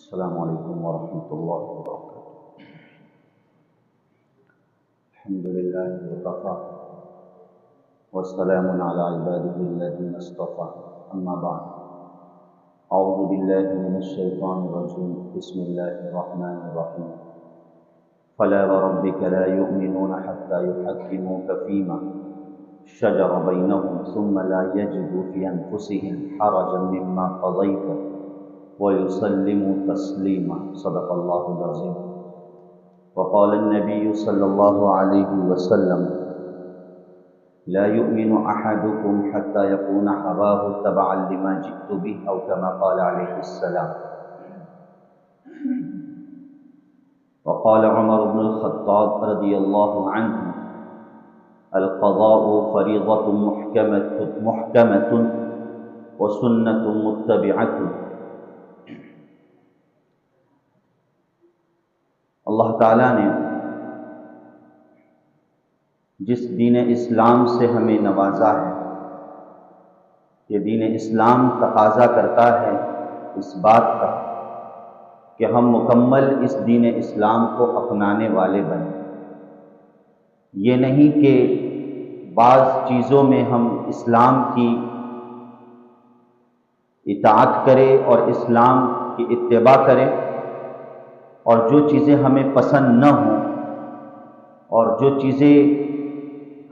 السلام علیکم ورحمۃ اللہ وبرکاتہ۔ الحمد للہ وکفی والسلام علی عباده الذین اصطفی، اما بعد، اعوذ باللہ من الشیطان الرجیم، بسم اللہ الرحمن الرحیم۔ فلا وربک لا یؤمنون حتی یحکموک فیما شجر بینہم ثم لا یجدوا فی انفسہم حرجا مما قضیت وَيُسَلِّمُ تَسْلِيمًا، صدق اللہ العظیم۔ وقال النبی صلی اللہ علیہ وسلم: لا يؤمن احدكم حتى يكون هواه تبعا لما جئت به، او كما قال علیہ السلام۔ وقال عمر بن الخطاب رضی اللہ عنہ: القضاء فریضة محکمة وسنة متبعة۔ اللہ تعالیٰ نے جس دین اسلام سے ہمیں نوازا ہے، یہ دین اسلام تقاضا کرتا ہے اس بات کا کہ ہم مکمل اس دین اسلام کو اپنانے والے بنیں۔ یہ نہیں کہ بعض چیزوں میں ہم اسلام کی اطاعت کریں اور اسلام کی اتباع کریں، اور جو چیزیں ہمیں پسند نہ ہوں اور جو چیزیں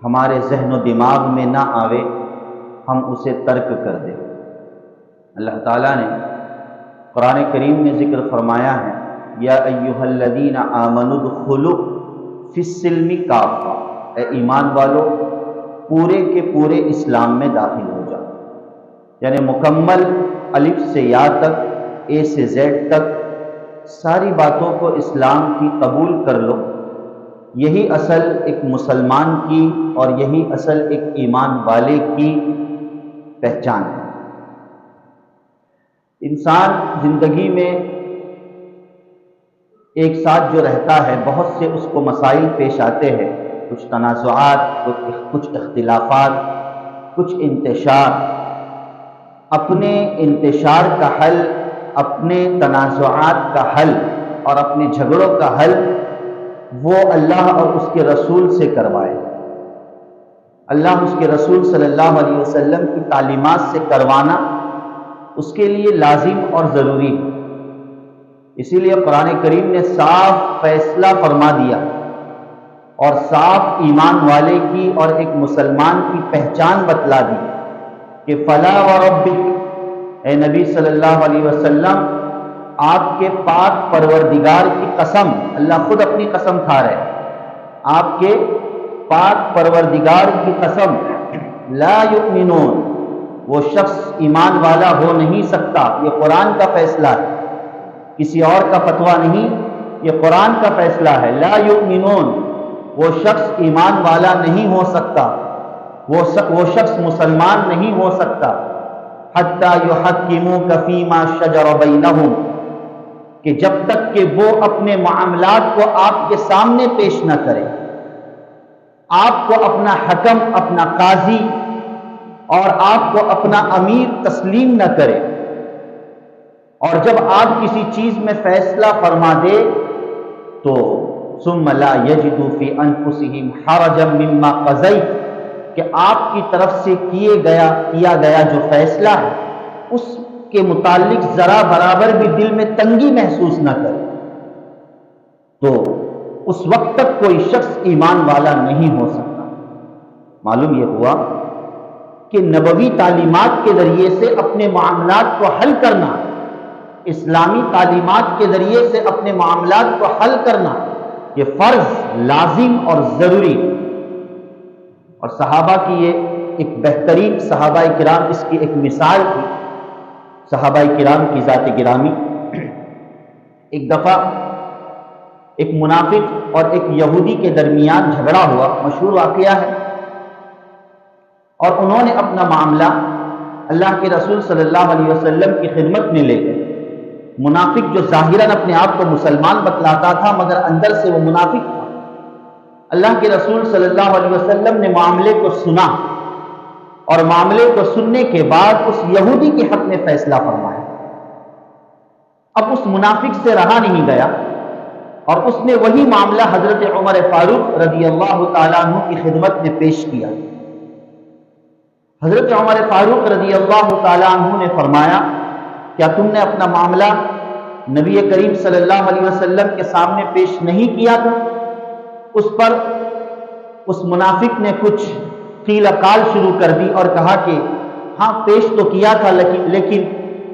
ہمارے ذہن و دماغ میں نہ آوے ہم اسے ترک کر دیں۔ اللہ تعالیٰ نے قرآن کریم میں ذکر فرمایا ہے: یا ایھا الذین آمنوا ادخلوا فی السلم کافہ، اے ایمان والو پورے کے پورے اسلام میں داخل ہو جاؤ، یعنی مکمل الف سے یا تک، اے سے زیڈ تک ساری باتوں کو اسلام کی قبول کر لو۔ یہی اصل ایک مسلمان کی اور یہی اصل ایک ایمان والے کی پہچان ہے۔ انسان زندگی میں ایک ساتھ جو رہتا ہے، بہت سے اس کو مسائل پیش آتے ہیں، کچھ تنازعات، کچھ اختلافات، کچھ انتشار۔ اپنے انتشار کا حل، اپنے تنازعات کا حل اور اپنے جھگڑوں کا حل وہ اللہ اور اس کے رسول سے کروائے۔ اللہ اس کے رسول صلی اللہ علیہ وسلم کی تعلیمات سے کروانا اس کے لیے لازم اور ضروری ہے۔ اسی لیے قرآن کریم نے صاف فیصلہ فرما دیا اور صاف ایمان والے کی اور ایک مسلمان کی پہچان بتلا دی کہ فلا وربک، اے نبی صلی اللہ علیہ وسلم آپ کے پاک پروردگار کی قسم، اللہ خود اپنی قسم کھا رہے ہیں، آپ کے پاک پروردگار کی قسم، لا یؤمنون، وہ شخص ایمان والا ہو نہیں سکتا۔ یہ قرآن کا فیصلہ ہے، کسی اور کا فتویٰ نہیں، یہ قرآن کا فیصلہ ہے۔ لا یؤمنون، وہ شخص ایمان والا نہیں ہو سکتا، وہ شخص مسلمان نہیں ہو سکتا، حتی یحکموک فیما شجر بینہم، کہ جب تک کہ وہ اپنے معاملات کو آپ کے سامنے پیش نہ کرے، آپ کو اپنا حکم، اپنا قاضی اور آپ کو اپنا امیر تسلیم نہ کرے، اور جب آپ کسی چیز میں فیصلہ فرما دے تو ثم لا یجدوا فی انفسہم حرجا مما قضیت، کہ آپ کی طرف سے کیا گیا جو فیصلہ ہے اس کے متعلق ذرا برابر بھی دل میں تنگی محسوس نہ کرے، تو اس وقت تک کوئی شخص ایمان والا نہیں ہو سکتا۔ معلوم یہ ہوا کہ نبوی تعلیمات کے ذریعے سے اپنے معاملات کو حل کرنا، اسلامی تعلیمات کے ذریعے سے اپنے معاملات کو حل کرنا، یہ فرض، لازم اور ضروری۔ اور صحابہ کی یہ ایک بہترین، صحابہ کرام اس کی ایک مثال تھی۔ صحابہ کرام کی ذات گرامی، ایک دفعہ ایک منافق اور ایک یہودی کے درمیان جھگڑا ہوا، مشہور واقعہ ہے، اور انہوں نے اپنا معاملہ اللہ کے رسول صلی اللہ علیہ وسلم کی خدمت میں لے گئے۔ منافق جو ظاہراً اپنے آپ کو مسلمان بتلاتا تھا مگر اندر سے وہ منافق تھا، اللہ کے رسول صلی اللہ علیہ وسلم نے معاملے کو سنا اور معاملے کو سننے کے بعد اس یہودی کے حق میں فیصلہ فرمایا۔ اب اس منافق سے رہا نہیں گیا اور اس نے وہی معاملہ حضرت عمر فاروق رضی اللہ تعالیٰ عنہ کی خدمت میں پیش کیا۔ حضرت عمر فاروق رضی اللہ تعالیٰ عنہ نے فرمایا، کیا تم نے اپنا معاملہ نبی کریم صلی اللہ علیہ وسلم کے سامنے پیش نہیں کیا تھا؟ اس پر اس منافق نے کچھ قیل قال شروع کر دی اور کہا کہ ہاں پیش تو کیا تھا، لیکن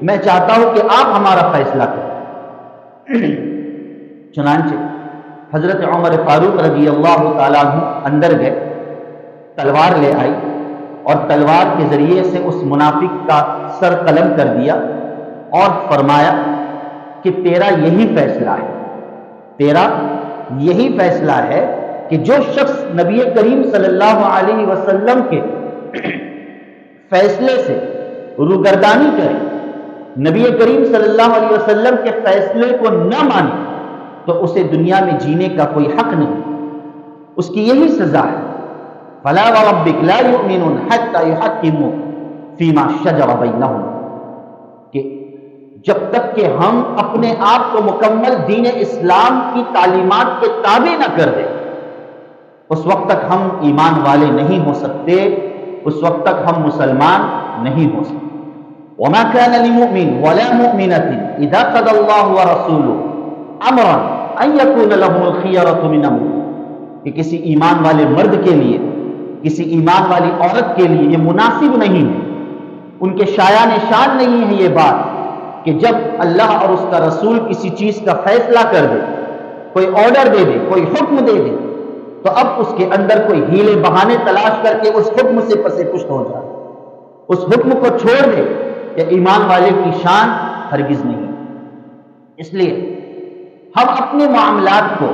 میں چاہتا ہوں کہ آپ ہمارا فیصلہ کریں۔ چنانچہ حضرت عمر فاروق رضی اللہ تعالیٰ عنہ اندر گئے، تلوار لے آئی اور تلوار کے ذریعے سے اس منافق کا سر قلم کر دیا اور فرمایا کہ تیرا یہی فیصلہ ہے، تیرا یہی فیصلہ ہے کہ جو شخص نبی کریم صلی اللہ علیہ وسلم کے فیصلے سے روگردانی کرے، نبی کریم صلی اللہ علیہ وسلم کے فیصلے کو نہ مانے، تو اسے دنیا میں جینے کا کوئی حق نہیں، اس کی یہی سزا ہے۔ فَلَا وَرَبِّكَ لَا يُؤْمِنُونَ حَتَّى يُحَكِّمُوكَ فِيمَا شَجَرَ بَيْنَهُمْ، کہ جب تک کہ ہم اپنے آپ کو مکمل دین اسلام کی تعلیمات کے تابع نہ کر دیں، اس وقت تک ہم ایمان والے نہیں ہو سکتے، اس وقت تک ہم مسلمان نہیں ہو سکتے۔ وَمَا كَانَ لِمُؤْمِنٍ وَلَا مُؤْمِنَةٍ إِذَا قَضَى اللَّهُ وَرَسُولُهُ أَمْرًا أَن يَكُونَ لَهُمُ الْخِيَرَةُ مِنْ أَمْرِهِمْ، کہ کسی ایمان والے مرد کے لیے، کسی ایمان والی عورت کے لیے یہ مناسب نہیں ہے، ان کے شایان شان نہیں ہے یہ بات کہ جب اللہ اور اس کا رسول کسی چیز کا فیصلہ کر دے، کوئی آرڈر دے دے، کوئی حکم دے دے، تو اب اس کے اندر کوئی ہیلے بہانے تلاش کر کے اس حکم سے پسے پشت ہو جائے، اس حکم کو چھوڑ دے، کہ ایمان والے کی شان ہرگز نہیں۔ اس لیے ہم اپنے معاملات کو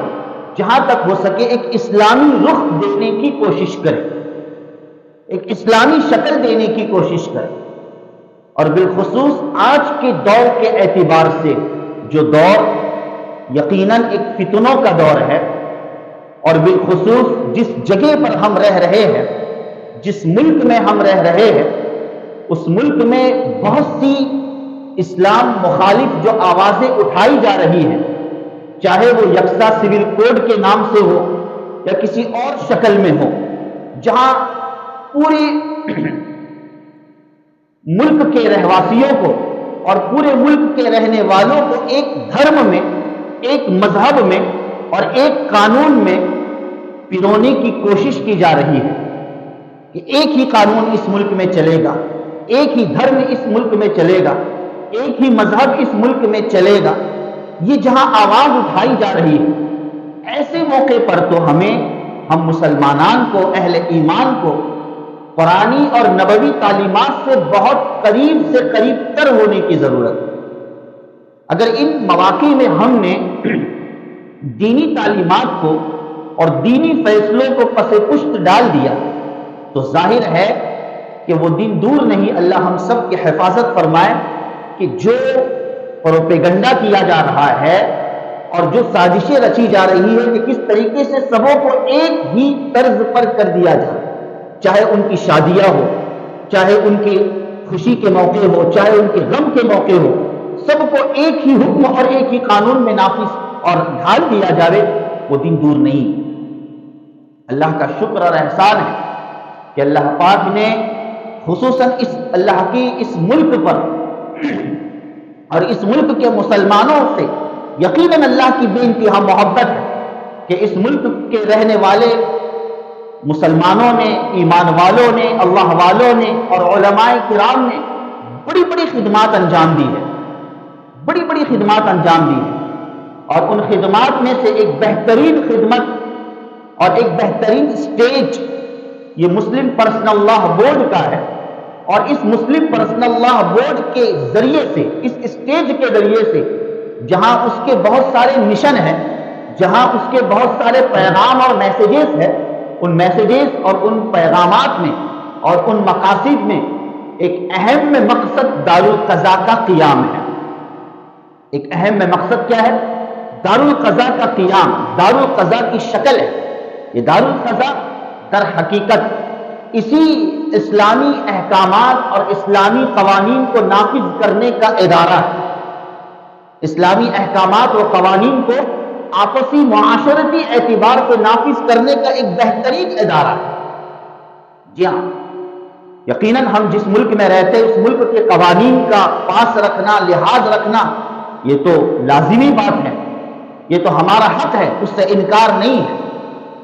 جہاں تک ہو سکے ایک اسلامی رخ دینے کی کوشش کریں، ایک اسلامی شکل دینے کی کوشش کریں، اور بالخصوص آج کے دور کے اعتبار سے جو دور یقیناً ایک فتنوں کا دور ہے، اور بالخصوص جس جگہ پر ہم رہ رہے ہیں، جس ملک میں ہم رہ رہے ہیں، اس ملک میں بہت سی اسلام مخالف جو آوازیں اٹھائی جا رہی ہیں، چاہے وہ یکساں سول کوڈ کے نام سے ہو یا کسی اور شکل میں ہو، جہاں پورے ملک کے رہواسیوں کو اور پورے ملک کے رہنے والوں کو ایک دھرم میں، ایک مذہب میں اور ایک قانون میں پیرونے کی کوشش کی جا رہی ہے کہ ایک ہی قانون اس ملک میں چلے گا، ایک ہی دھرم اس ملک میں چلے گا، ایک ہی مذہب اس ملک میں چلے گا۔ یہ جہاں آواز اٹھائی جا رہی ہے، ایسے موقع پر تو ہم مسلمانان کو، اہل ایمان کو قرآنی اور نبوی تعلیمات سے بہت قریب سے قریب تر ہونے کی ضرورت ہے۔ اگر ان مواقع میں ہم نے دینی تعلیمات کو اور دینی فیصلوں کو پس پشت ڈال دیا تو ظاہر ہے کہ وہ دن دور نہیں، اللہ ہم سب کی حفاظت فرمائے، کہ جو پروپیگنڈا کیا جا رہا ہے اور جو سازشیں رچی جا رہی ہے کہ کس طریقے سے سبوں کو ایک ہی طرز پر کر دیا جائے، چاہے ان کی شادیاں ہو، چاہے ان کی خوشی کے موقع ہو، چاہے ان کے غم کے موقع ہو، سب کو ایک ہی حکم اور ایک ہی قانون میں نافذ اور ڈھال دیا جاوے، وہ دن دور نہیں۔ اللہ کا شکر اور احسان ہے کہ اللہ پاک نے خصوصاً اللہ کی اس ملک پر اور اس ملک کے مسلمانوں سے یقیناً اللہ کی بے انتہا محبت ہے کہ اس ملک کے رہنے والے مسلمانوں نے، ایمان والوں نے، اللہ والوں نے اور علماء کرام نے بڑی بڑی خدمات انجام دی ہے، بڑی بڑی خدمات انجام دی ہے، اور ان خدمات میں سے ایک بہترین خدمت اور ایک بہترین سٹیج یہ مسلم پرسنل لاء بورڈ کا ہے، اور اس مسلم پرسنل لاء بورڈ کے ذریعے سے، اس سٹیج کے ذریعے سے، جہاں اس کے بہت سارے مشن ہیں، جہاں اس کے بہت سارے پیغام اور میسیجز ہیں، ان میسیجز اور ان پیغامات میں اور ان مقاصد میں ایک اہم مقصد دارالقضاء کا قیام ہے۔ ایک اہم مقصد کیا ہے؟ دارالقضاء کا قیام، دارالقضاء کی شکل ہے۔ یہ دارالقضاء در حقیقت اسی اسلامی احکامات اور اسلامی قوانین کو نافذ کرنے کا ادارہ ہے۔ اسلامی احکامات و قوانین کو آپسی معاشرتی اعتبار سے نافذ کرنے کا ایک بہترین ادارہ ہے۔ جی ہاں، یقیناً ہم جس ملک میں رہتے ہیں اس ملک کے قوانین کا پاس رکھنا، لحاظ رکھنا، یہ تو لازمی بات ہے، یہ تو ہمارا حق ہے، اس سے انکار نہیں ہے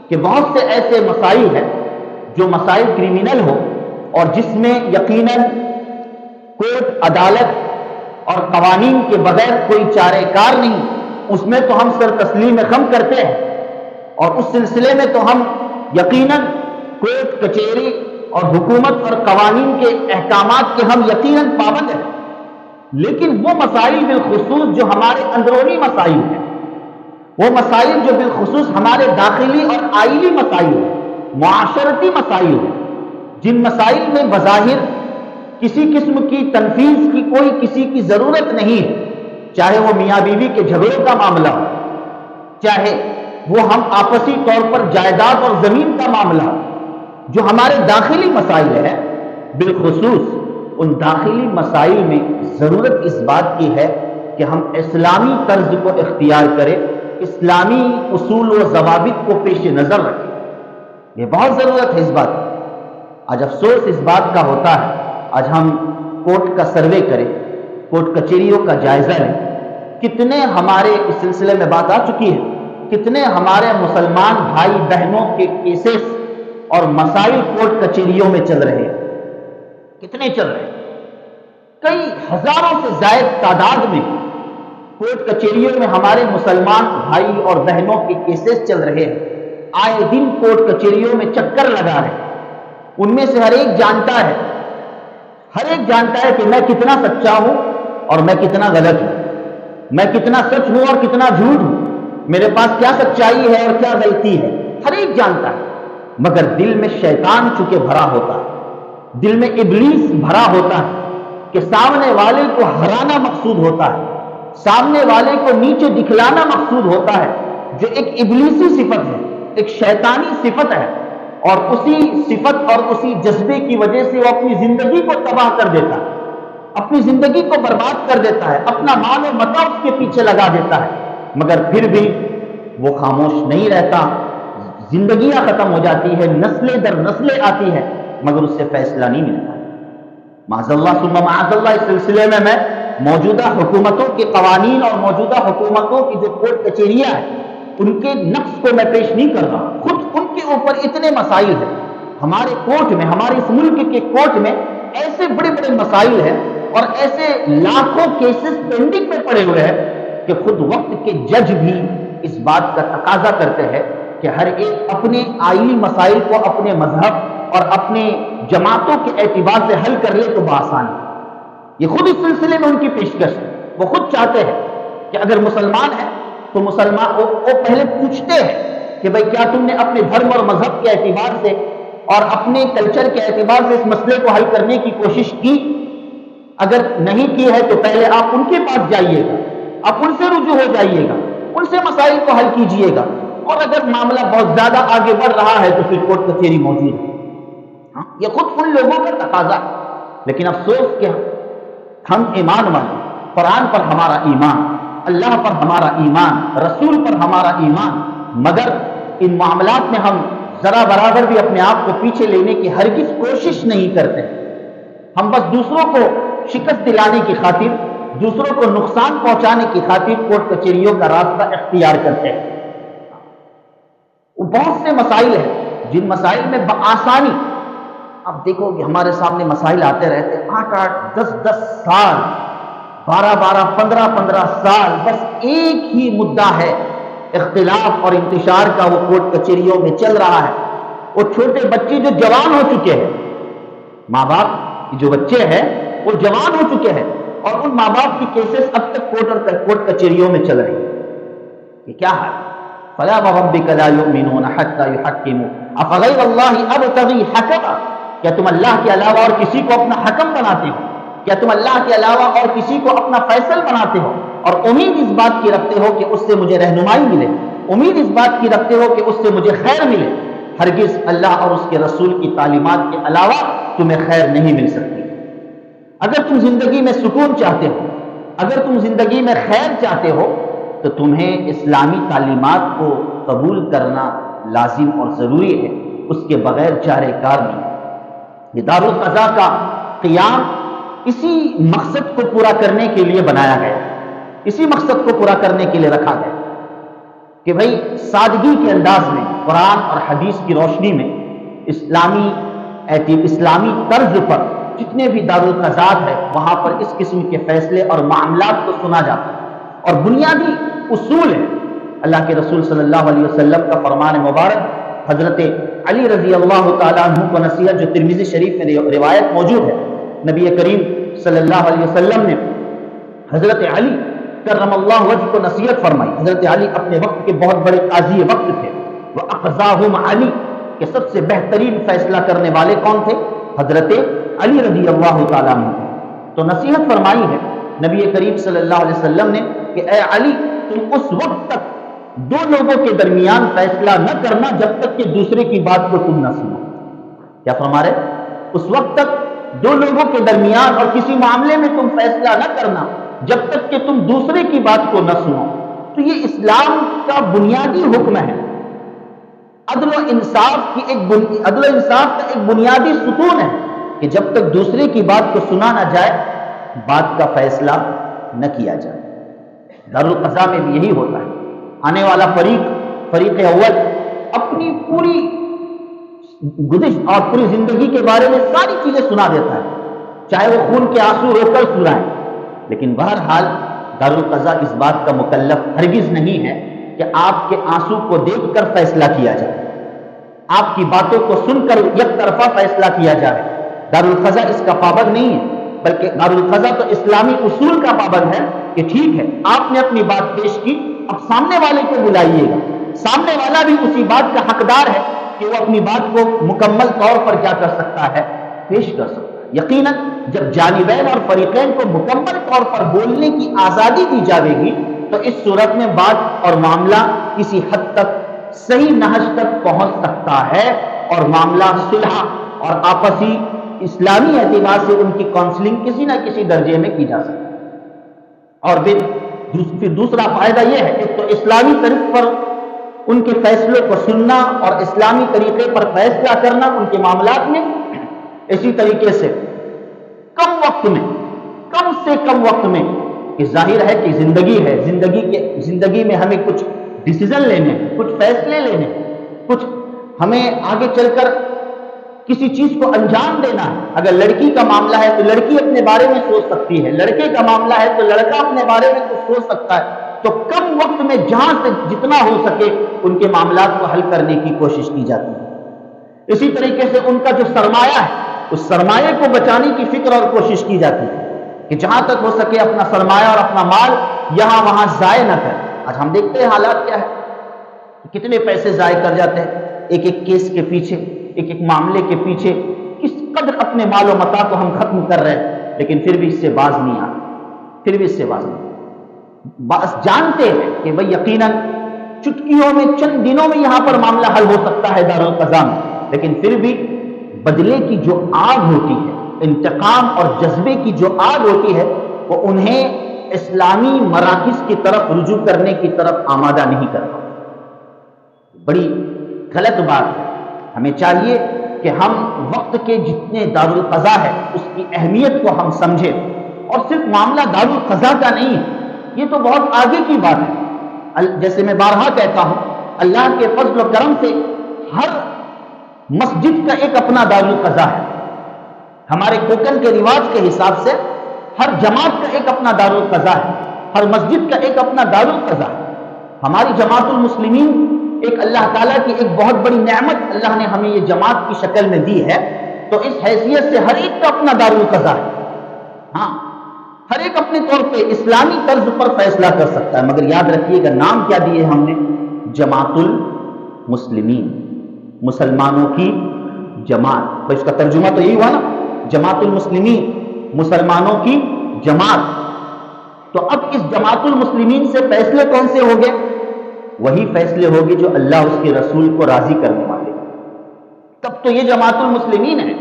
کہ بہت سے ایسے مسائل ہیں جو مسائل کرمنل ہو اور جس میں یقیناً کورٹ، عدالت اور قوانین کے بغیر کوئی چارہ کار نہیں، اس میں تو ہم سر تسلیم خم کرتے ہیں، اور اس سلسلے میں تو ہم یقیناً کورٹ، کچہری اور حکومت اور قوانین کے احکامات کے ہم یقیناً پابند ہیں۔ لیکن وہ مسائل بالخصوص جو ہمارے اندرونی مسائل ہیں، وہ مسائل جو بالخصوص ہمارے داخلی اور آئلی مسائل ہیں، معاشرتی مسائل ہیں، جن مسائل میں بظاہر کسی قسم کی تنفیذ کی کوئی کسی کی ضرورت نہیں ہے، چاہے وہ میاں بیوی کے جھگڑوں کا معاملہ ہو، چاہے وہ ہم آپسی طور پر جائیداد اور زمین کا معاملہ ہو، جو ہمارے داخلی مسائل ہیں، بالخصوص ان داخلی مسائل میں ضرورت اس بات کی ہے کہ ہم اسلامی طرز کو اختیار کریں، اسلامی اصول و ضوابط کو پیش نظر رکھیں۔ یہ بہت ضرورت ہے اس بات کی۔ آج افسوس اس بات کا ہوتا ہے، آج ہم کورٹ کا سروے کریں، کورٹ کچہریوں کا جائزہ لیں، کتنے ہمارے اس سلسلے میں بات آ چکی ہے، کتنے ہمارے مسلمان بھائی بہنوں کے کیسز اور مسائل کورٹ کچہریوں میں چل رہے ہیں، کتنے چل رہے ہیں، کئی ہزاروں سے زائد تعداد میں کورٹ کچہریوں میں ہمارے مسلمان بھائی اور بہنوں کے کیسز چل رہے ہیں، آئے دن کورٹ کچہریوں میں چکر لگا رہے ہیں۔ ان میں سے ہر ایک جانتا ہے کہ میں کتنا سچا ہوں اور میں کتنا غلط ہوں، میں کتنا سچ ہوں اور کتنا جھوٹ ہوں، میرے پاس کیا سچائی ہے اور کیا غلطی ہے، ہر ایک جانتا ہے، مگر دل میں شیطان چونکہ بھرا ہوتا ہے، دل میں ابلیس بھرا ہوتا ہے کہ سامنے والے کو ہرانا مقصود ہوتا ہے، سامنے والے کو نیچے دکھلانا مقصود ہوتا ہے، جو ایک ابلیسی صفت ہے، ایک شیطانی صفت ہے، اور اسی صفت اور اسی جذبے کی وجہ سے وہ اپنی زندگی کو تباہ کر دیتا ہے، اپنی زندگی کو برباد کر دیتا ہے، اپنا مال و متاع اس کے پیچھے لگا دیتا ہے، مگر پھر بھی وہ خاموش نہیں رہتا، زندگیاں ختم ہو جاتی ہے، نسلیں در نسلیں آتی ہے، مگر اس سے فیصلہ نہیں ملتا۔ معاذ اللہ ثم معاذ اللہ، اس سلسلے میں موجودہ حکومتوں کے قوانین اور موجودہ حکومتوں کی جو کورٹ کچہریاں ہیں ان کے نقص کو میں پیش نہیں کر رہا، خود ان کے اوپر اتنے مسائل ہیں، ہمارے کورٹ میں، ہمارے اس ملک کے کورٹ میں ایسے بڑے بڑے مسائل ہیں اور ایسے لاکھوں کیسز پینڈنگ میں پڑے ہوئے ہیں کہ خود وقت کے جج بھی اس بات کا تقاضا کرتے ہیں کہ ہر ایک اپنے آئینی مسائل کو اپنے مذہب اور اپنے جماعتوں کے اعتبار سے حل کر لے تو بآسانی۔ یہ خود اس سلسلے میں ان کی پیشکش ہے، وہ خود چاہتے ہیں کہ اگر مسلمان ہیں تو مسلمان وہ پہلے پوچھتے ہیں کہ بھئی کیا تم نے اپنے دھرم اور مذہب کے اعتبار سے اور اپنے کلچر کے اعتبار سے اس مسئلے کو حل کرنے کی کوشش کی؟ اگر نہیں کی ہے تو پہلے آپ ان کے پاس جائیے گا، آپ ان سے رجوع ہو جائیے گا، ان سے مسائل کو حل کیجئے گا، اور اگر معاملہ بہت زیادہ آگے بڑھ رہا ہے تو پھر کورٹ کچہری موجود ہے۔ یہ خود ان لوگوں کا تقاضا ہے، لیکن افسوس کہ ہم ایمان والے، قرآن پر ہمارا ایمان، اللہ پر ہمارا ایمان، رسول پر ہمارا ایمان، مگر ان معاملات میں ہم ذرا برابر بھی اپنے آپ کو پیچھے لینے کی ہرگز کوشش نہیں کرتے، ہم بس دوسروں کو شکست دلانے کی خاطر، دوسروں کو نقصان پہنچانے کی خاطر کورٹ کچہریوں کا راستہ اختیار کرتے ہیں۔ وہ بہت سے مسائل ہیں جن مسائل میں بآسانی اب دیکھو کہ ہمارے سامنے مسائل آتے رہتے، 8-8 10-10 سال، 12-12 15-15 سال بس ایک ہی مدعا ہے اختلاف اور انتشار کا، وہ کورٹ کچہریوں میں چل رہا ہے۔ وہ چھوٹے بچے جو جوان ہو چکے ہیں، ماں باپ کی جو بچے ہیں وہ جوان ہو چکے ہیں، اور ان ماں باپ کی کیسز اب تک کورٹ کچہریوں میں چل رہی ہیں۔ یہ کیا ہے؟ فَلَا وَرَبِّكَ لَا يُؤْمِنُونَ حَتَّى يُحَكِّمُوكَ أَفَغَيْرَ اللَّهِ أَبْتَغِي حَكَمًا، کیا تم اللہ کے علاوہ اور کسی کو اپنا حکم بناتے ہو؟ کیا تم اللہ کے علاوہ اور کسی کو اپنا فیصل بناتے ہو اور امید اس بات کی رکھتے ہو کہ اس سے مجھے رہنمائی ملے، امید اس بات کی رکھتے ہو کہ اس سے مجھے خیر ملے؟ ہرگز اللہ اور اس کے رسول کی تعلیمات کے علاوہ تمہیں خیر نہیں مل سکتی۔ اگر تم زندگی میں سکون چاہتے ہو، اگر تم زندگی میں خیر چاہتے ہو تو تمہیں اسلامی تعلیمات کو قبول کرنا لازم اور ضروری ہے، اس کے بغیر چارہ کار نہیں۔ یہ دارالقضاء کا قیام اسی مقصد کو پورا کرنے کے لیے بنایا گیا، اسی مقصد کو پورا کرنے کے لیے رکھا گیا کہ بھئی سادگی کے انداز میں قرآن اور حدیث کی روشنی میں اسلامی طرز پر جتنے بھی دارالقضاء ہے وہاں پر اس قسم کے فیصلے اور معاملات کو سنا جاتا ہے، اور بنیادی اصول ہے۔ اللہ کے رسول صلی اللہ علیہ وسلم کا فرمان مبارک حضرت علی رضی اللہ تعالیٰ عنہ کو نصیحت، جو ترمذی شریف میں روایت موجود ہے، نبی کریم صلی اللہ علیہ وسلم نے حضرت علی کرم اللہ وجہ کو نصیحت فرمائی۔ حضرت علی اپنے وقت کے بہت بڑے قاضی وقت تھے، وَأَقْضَاهُمْ علی، کہ سب سے بہترین فیصلہ کرنے والے کون تھے؟ حضرت علی رضی اللہ تعالیٰ عنہ تھے۔ تو نصیحت فرمائی ہے نبی کریم صلی اللہ علیہ وسلم نے کہ اے علی، تم اس وقت تک دو لوگوں کے درمیان فیصلہ نہ کرنا جب تک کہ دوسرے کی بات کو تم نہ سنو۔ کیا فرما رہے؟ اس وقت تک دو لوگوں کے درمیان اور کسی معاملے میں تم فیصلہ نہ کرنا جب تک کہ تم دوسرے کی بات کو نہ سنو۔ تو یہ اسلام کا بنیادی حکم ہے۔ عدل و انصاف کا ایک بنیادی ستون ہے کہ جب تک دوسرے کی بات کو سنا نہ جائے، بات کا فیصلہ نہ کیا جائے۔ دارالقضاء میں بھی یہی ہوتا ہے۔ آنے والا فریق اول اپنی پوری گزشت اور پوری زندگی کے بارے میں ساری چیزیں سنا دیتا ہے، چاہے وہ خون کے آنسو رو کر سنائیں، لیکن بہرحال دارالقضاء اس بات کا مکلف ہرگز نہیں ہے کہ آپ کے آنسو کو دیکھ کر فیصلہ کیا جائے، آپ کی باتوں کو سن کر یک طرفہ فیصلہ کیا جائے۔ دارالقضاء اس کا پابند نہیں ہے، بلکہ دارالقضاء تو اسلامی اصول کا پابند ہے کہ ٹھیک ہے، آپ نے اپنی بات پیش کی، اب سامنے والے کو بلائیے گا، سامنے والا بھی اسی بات کا حقدار ہے کہ وہ اپنی بات کو مکمل طور پر کیا کر سکتا ہے، پیش کر سکتا ہے۔ یقیناً جب جانبین اور فریقین کو مکمل طور پر بولنے کی آزادی دی جاوے گی تو اس صورت میں بات اور معاملہ کسی حد تک صحیح نہج تک پہنچ سکتا ہے، اور معاملہ صلح اور آپسی اسلامی اعتبار سے ان کی کاؤنسلنگ کسی نہ کسی درجے میں کی جا سکتی ہے۔ اور پھر دوسرا فائدہ یہ ہے، ایک تو اسلامی طریق پر ان کے فیصلوں کو سننا اور اسلامی طریقے پر فیصلہ کرنا ان کے معاملات میں، اسی طریقے سے کم سے کم وقت میں، کہ ظاہر ہے کہ زندگی ہے، زندگی میں ہمیں کچھ ڈیسیزن لینے، کچھ فیصلے لینے، کچھ ہمیں آگے چل کر کسی چیز کو انجام دینا ہے۔ اگر لڑکی کا معاملہ ہے تو لڑکی اپنے بارے میں سوچ سکتی ہے، لڑکے کا معاملہ ہے تو لڑکا اپنے بارے میں کچھ سوچ سکتا ہے۔ تو کم وقت میں جہاں سے جتنا ہو سکے ان کے معاملات کو حل کرنے کی کوشش کی جاتی ہے۔ اسی طریقے سے ان کا جو سرمایہ ہے، اس سرمایہ کو بچانے کی فکر اور کوشش کی جاتی ہے کہ جہاں تک ہو سکے اپنا سرمایہ اور اپنا مال یہاں وہاں ضائع نہ کرے۔ آج ہم دیکھتے ہیں حالات کیا ہے، کتنے پیسے ضائع کر جاتے ہیں ایک کیس کے پیچھے، ایک معاملے کے پیچھے، کس قدر اپنے مال و متاع کو ہم ختم کر رہے ہیں، لیکن پھر بھی اس سے باز نہیں آتے، بس جانتے ہیں کہ بھئی یقیناً چٹکیوں میں چند دنوں میں یہاں پر معاملہ حل ہو سکتا ہے دارالقضاء میں، لیکن پھر بھی بدلے کی جو آگ ہوتی ہے، انتقام اور جذبے کی جو آگ ہوتی ہے، وہ انہیں اسلامی مراکز کی طرف رجوع کرنے کی طرف آمادہ نہیں کرتا۔ بڑی غلط بات ہے۔ ہمیں چاہیے کہ ہم وقت کے جتنے دارالقضاء ہے اس کی اہمیت کو ہم سمجھیں، اور صرف معاملہ دارالقضاء کا نہیں ہے، یہ تو بہت آگے کی بات ہے۔ جیسے میں بارہا کہتا ہوں، اللہ کے فضل و کرم سے ہر مسجد کا ایک اپنا دارالقضاء ہے۔ ہمارے کوکن کے رواج کے حساب سے ہر جماعت کا ایک اپنا دارالقضاء ہے، ہر مسجد کا ایک اپنا دارالقضاء ہے۔ ہماری جماعت المسلمین ایک اللہ تعالیٰ کی ایک بہت بڑی نعمت اللہ نے ہمیں یہ جماعت کی شکل میں دی ہے، تو اس حیثیت سے ہر ایک کا اپنا دارالقضاء ہے۔ ہاں، ہر ایک اپنے طور پہ اسلامی طرز پر فیصلہ کر سکتا ہے، مگر یاد رکھیے گا نام کیا دیے ہم نے؟ جماعت المسلمین، مسلمانوں کی جماعت۔ اس کا ترجمہ تو یہی ہوا نا، جماعت المسلمین، مسلمانوں کی جماعت۔ تو اب اس جماعت المسلمین سے فیصلے کون سے ہو گئے؟ وہی فیصلے ہوگی جو اللہ اس کے رسول کو راضی کرنے والے، تب تو یہ جماعت المسلمین ہے۔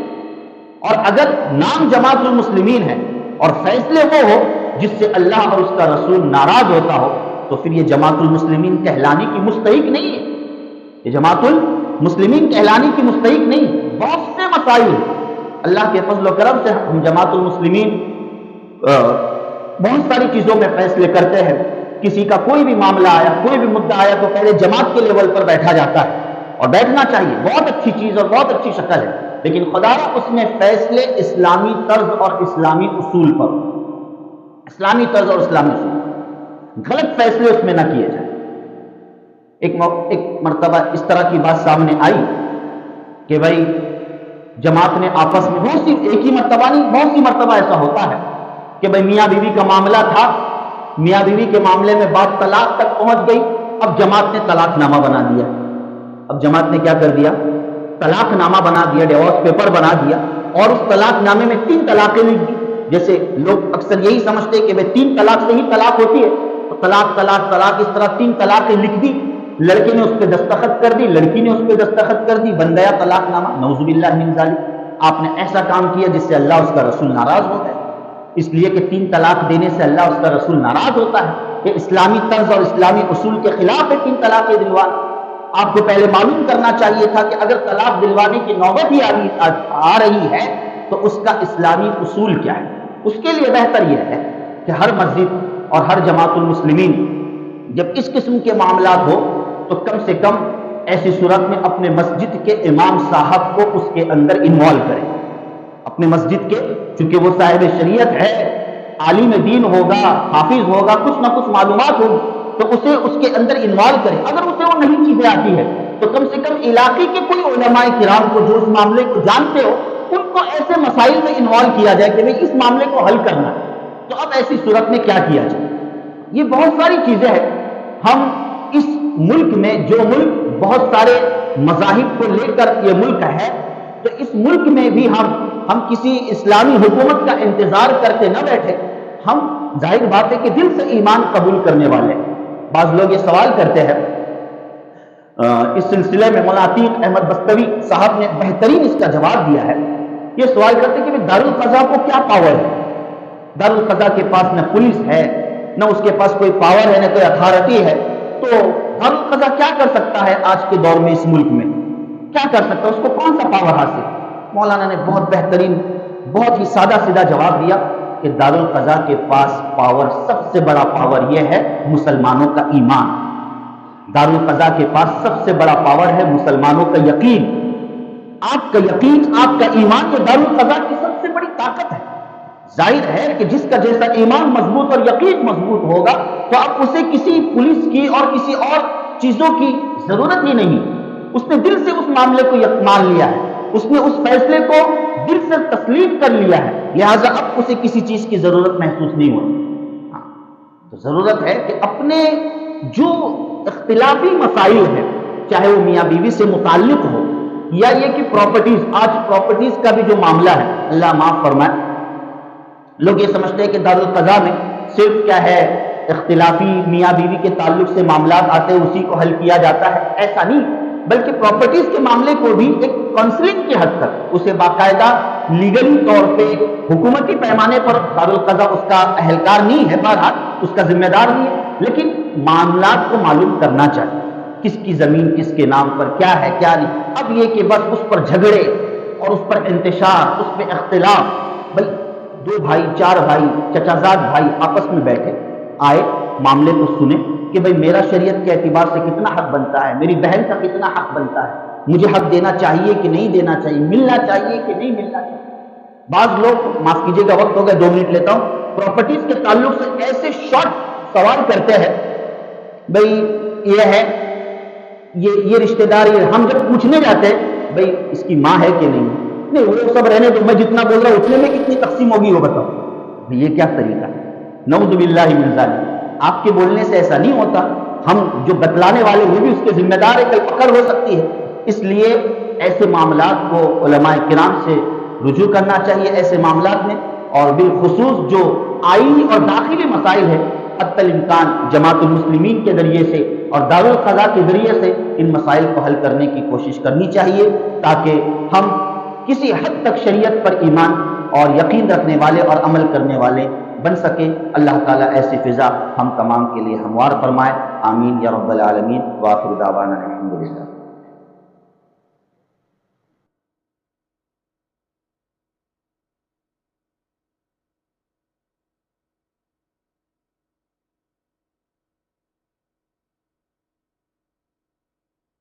اور اگر نام جماعت المسلمین ہے اور فیصلے وہ ہو جس سے اللہ اور اس کا رسول ناراض ہوتا ہو، تو پھر یہ جماعت المسلمین کہلانے کی مستحق نہیں ہے، یہ جماعت المسلمین کہلانے کی مستحق نہیں۔ بہت سے مسائل اللہ کے فضل و کرم سے ہم جماعت المسلمین بہت ساری چیزوں میں فیصلے کرتے ہیں۔ کسی کا کوئی بھی معاملہ آیا، کوئی بھی مدعا آیا، تو پہلے جماعت کے لیول پر بیٹھا جاتا ہے، اور بیٹھنا چاہیے، بہت اچھی چیز اور بہت اچھی شکل ہے، لیکن خدا را اس میں فیصلے اسلامی طرز اور اسلامی اصول پر، اسلامی طرز اور اسلامی اصول، غلط فیصلے اس میں نہ کیے جائیں۔ ایک مرتبہ اس طرح کی بات سامنے آئی کہ بھائی جماعت نے آپس میں، بہت سی، ایک ہی مرتبہ نہیں، بہت سی مرتبہ ایسا ہوتا ہے کہ بھائی میاں بیوی کا معاملہ تھا، میاں بیوی کے معاملے میں بات طلاق تک پہنچ گئی، اب جماعت نے طلاق نامہ بنا دیا، اب جماعت نے کیا کر دیا، طلاق نامہ بنا دیا، ڈیورس پیپر بنا دیا، اور اس طلاق نامے میں 3 طلاقیں لکھ دی۔ جیسے لوگ اکثر یہی سمجھتے کہ بھائی 3 طلاق سے ہی طلاق ہوتی ہے، تو طلاق طلاق طلاق، اس طرح 3 طلاقیں لکھ دی، لڑکے نے اس پہ دستخط کر دی، لڑکی نے اس پہ دستخط کر دی، بن گیا طلاق نامہ۔ نعوذ باللہ من ذالک، آپ نے ایسا کام کیا جس سے اللہ اور اس کا رسول ناراض ہو گئے، اس لیے کہ 3 طلاق دینے سے اللہ اور اس کا رسول ناراض ہوتا ہے، یہ اسلامی طرز اور اسلامی اصول کے خلاف ہے 3 طلاقیں دلوانا۔ آپ کو پہلے معلوم کرنا چاہیے تھا کہ اگر طلاق دلوانے کی نوبت ہی آ رہی ہے تو اس کا اسلامی اصول کیا ہے۔ اس کے لیے بہتر یہ ہے کہ ہر مسجد اور ہر جماعت المسلمین جب اس قسم کے معاملات ہو تو کم سے کم ایسی صورت میں اپنے مسجد کے امام صاحب کو اس کے اندر انوالو کریں، اپنے مسجد کے، چونکہ وہ صاحب شریعت ہے، عالم دین ہوگا، حافظ ہوگا، کچھ نہ کچھ معلومات ہوگی، تو اسے اس کے اندر انوالو کریں۔ اگر اسے وہ نہیں چیزیں آتی ہے تو کم سے کم علاقے کے کوئی علماء کرام کو جو اس معاملے کو جانتے ہو، ان کو ایسے مسائل میں انوالو کیا جائے کہ بھئی اس معاملے کو حل کرنا ہے، تو اب ایسی صورت میں کیا کیا جائے۔ یہ بہت ساری چیزیں ہیں۔ ہم اس ملک میں، جو ملک بہت سارے مذاہب کو لے کر یہ ملک ہے، تو اس ملک میں بھی ہم کسی اسلامی حکومت کا انتظار کرتے نہ بیٹھے، ہم ظاہر بات ہے کہ دل سے ایمان قبول کرنے والے ہیں۔ بعض لوگ یہ سوال کرتے ہیں، اس سلسلے میں مولانا عتیق احمد بستوی صاحب نے بہترین اس کا جواب دیا ہے۔ یہ سوال کرتے ہیں کہ دارالقضاء کو کیا پاور ہے؟ دارالقضاء کے پاس نہ پولیس ہے، نہ اس کے پاس کوئی پاور ہے، نہ کوئی اتھارٹی ہے، تو دارالقضاء کیا کر سکتا ہے آج کے دور میں اس ملک میں؟ کیا کر سکتا ہے؟ اس کو کون سا پاور حاصل؟ مولانا نے بہت بہترین، بہت ہی سادہ سیدھا جواب دیا کہ دارالقضاء کے پاس پاور، سب سے بڑا پاور یہ ہے مسلمانوں کا ایمان۔ دارالقضاء کے پاس سب سے بڑا پاور ہے مسلمانوں کا یقین۔ آپ کا یقین، آپ کا ایمان، یہ دارالقضاء کی سب سے بڑی طاقت ہے۔ ظاہر ہے کہ جس کا جیسا ایمان مضبوط اور یقین مضبوط ہوگا تو اب اسے کسی پولیس کی اور کسی اور چیزوں کی ضرورت ہی نہیں۔ اس نے دل سے اس معاملے کو مان لیا ہے، اس نے اس فیصلے کو دل سے تسلیم کر لیا ہے، لہٰذا اب اسے کسی چیز کی ضرورت محسوس نہیں ہوتی۔ تو ضرورت ہے کہ اپنے جو اختلافی مسائل ہیں، چاہے وہ میاں بیوی سے متعلق ہو یا یہ کہ پراپرٹیز، آج پراپرٹیز کا بھی جو معاملہ ہے، اللہ معاف فرمائے، لوگ یہ سمجھتے ہیں کہ دارالقضاء میں صرف کیا ہے، اختلافی میاں بیوی کے تعلق سے معاملات آتے ہیں، اسی کو حل کیا جاتا ہے، ایسا نہیں، بلکہ پراپرٹیز کے معاملے کو بھی ایک کانسلنگ کی حد تک اسے باقاعدہ لیگلی طور پہ حکومتی پیمانے پر دارالقضاء اس کا اہلکار نہیں ہے، بہرحال اس کا ذمہ دار نہیں ہے، لیکن معاملات کو معلوم کرنا چاہیے، کس کی زمین کس کے نام پر، کیا ہے کیا نہیں۔ اب یہ کہ بس اس پر جھگڑے اور اس پر انتشار، اس پہ اختلاف، بھائی 2 بھائی 4 بھائی چچازاد بھائی آپس میں بیٹھے، آئے معاملے کو سنے کہ بھئی میرا شریعت کے اعتبار سے کتنا حق بنتا ہے، میری بہن کا کتنا حق بنتا ہے، مجھے حق دینا چاہیے کہ نہیں دینا چاہیے، ملنا چاہیے کہ نہیں ملنا چاہیے۔ بعض لوگ، معاف کیجیے گا وقت ہو گیا 2 منٹ لیتا ہوں، پراپرٹیز کے تعلق سے ایسے شارٹ سوال کرتے ہیں، بھئی یہ ہے، یہ رشتہ دار، ہم جب پوچھنے جاتے ہیں بھئی اس کی ماں ہے کہ نہیں وہ سب رہنے دو، میں جتنا بول رہا ہوں اتنے میں کتنی تقسیم ہوگی وہ بتاؤ، یہ کیا طریقہ ہے؟ نعوذ باللہ من ذالک۔ آپ کے بولنے سے ایسا نہیں ہوتا، ہم جو بتلانے والے وہ بھی اس کے ذمہ دار ہے، کل پکڑ ہو سکتی ہے، اس لیے ایسے معاملات کو علماء کرام سے رجوع کرنا چاہیے ایسے معاملات میں، اور بالخصوص جو آئینی اور داخلی مسائل ہیں، حتی الامکان جماعت المسلمین کے ذریعے سے اور دارالقضاء کے ذریعے سے ان مسائل کو حل کرنے کی کوشش کرنی چاہیے، تاکہ ہم کسی حد تک شریعت پر ایمان اور یقین رکھنے والے اور عمل کرنے والے بن سکے۔ اللہ تعالیٰ ایسی فضا ہم تمام کے لیے ہموار فرمائے، آمین یا رب العالمین۔ وآخر دعوانا الحمدللہ۔